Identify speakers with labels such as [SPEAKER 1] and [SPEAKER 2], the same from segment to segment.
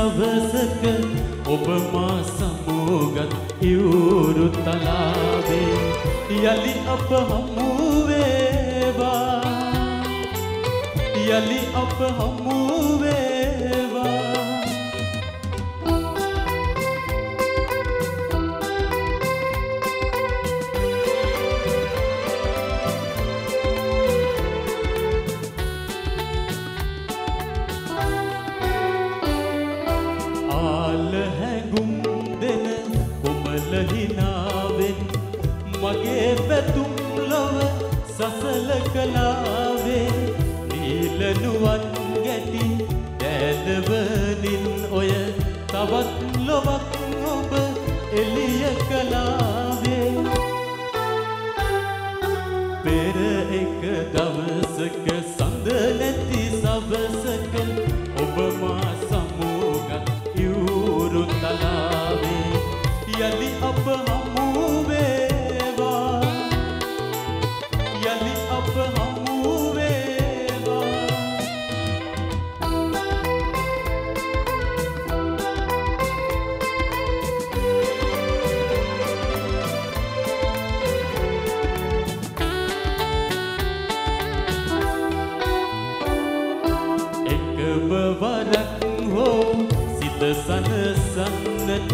[SPEAKER 1] සවසක ඔබ මා සමුගත් ඉවුරු තලාවේ යලි අප හමු වේවා යලි අප හමු වේවා මගේ පැතුම් ලොව සසල කලාවේ නීලනුවන් ගැටි දෑදවනින් ඔය තවත් ලොවක් ඔබ එළිය කලාවේ පෙර එක දවසක සඳ නැති සවසක ඔබ මා සමුගත් ඉවුරු තලාවේ යලි අප හමු වරක් හෝ සිත සනසන්නට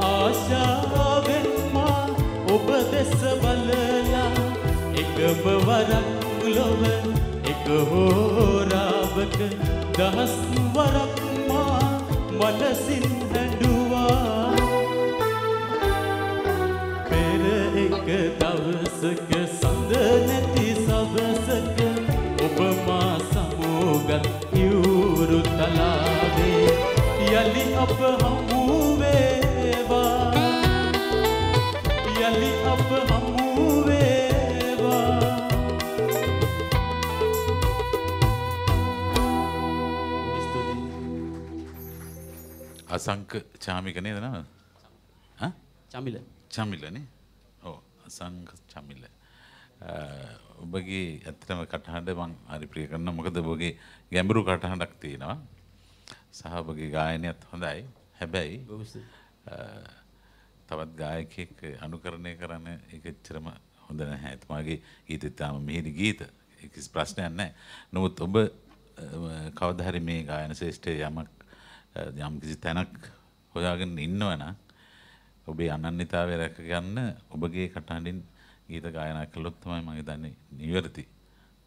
[SPEAKER 1] ආශාවෙන් මා ඔබ දෙස බලලා එකම වරක් ලොව එක හෝරාවක දහස් වරක් මා මනසින් හැඬුවා පෙර එක දවසක සඳ නැති සවසක ඔබ මා සමුගත් ඉවුරු තලාවේ යලි අප හමු වේවා යලි අප හමු වේවා
[SPEAKER 2] අසංක චාමික නේද නම?
[SPEAKER 1] චමිල.
[SPEAKER 2] චමිලනේ. ඔව් අසංක චමිල. ඔබගේ ඇත්තටම කටහඬ මම හරි ප්‍රිය කරනවා. මොකද ඔබගේ ගැඹුරු කටහඬක් තියෙනවා. සහ ඔබගේ ගායනයත් හොඳයි. හැබැයි තවත් ගායකයෙක් අනුකරණය කරන්න ඒක එච්චරම හොඳ නැහැ. එතුමාගේ ගීත ඉතාම මිහිරි ගීත. ඒක කිසි ප්‍රශ්නයක් නැහැ. නමුත් ඔබ කවදා හරි මේ ගායන ශ්‍රේෂ්ඨයේ යම් කිසි තැනක් හොයාගෙන ඉන්නවනම් ඔබේ අනන්‍යතාවය රැක ගන්න ඔබගේ කටහඬින් ගීත ගායනා කළොත් තමයි මම හිතන්නේ නිවැරදි.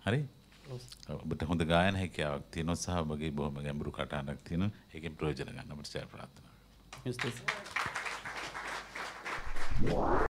[SPEAKER 2] හරි? ඔබට හොඳ ගායන හැකියාවක් තියෙනවා සහ ඔබගේ බොහොම ගැඹුරු කටහඬක් තියෙනවා. ඒකෙන් ප්‍රයෝජන ගන්න ඔබට ජය ප්‍රාර්ථනා කරනවා.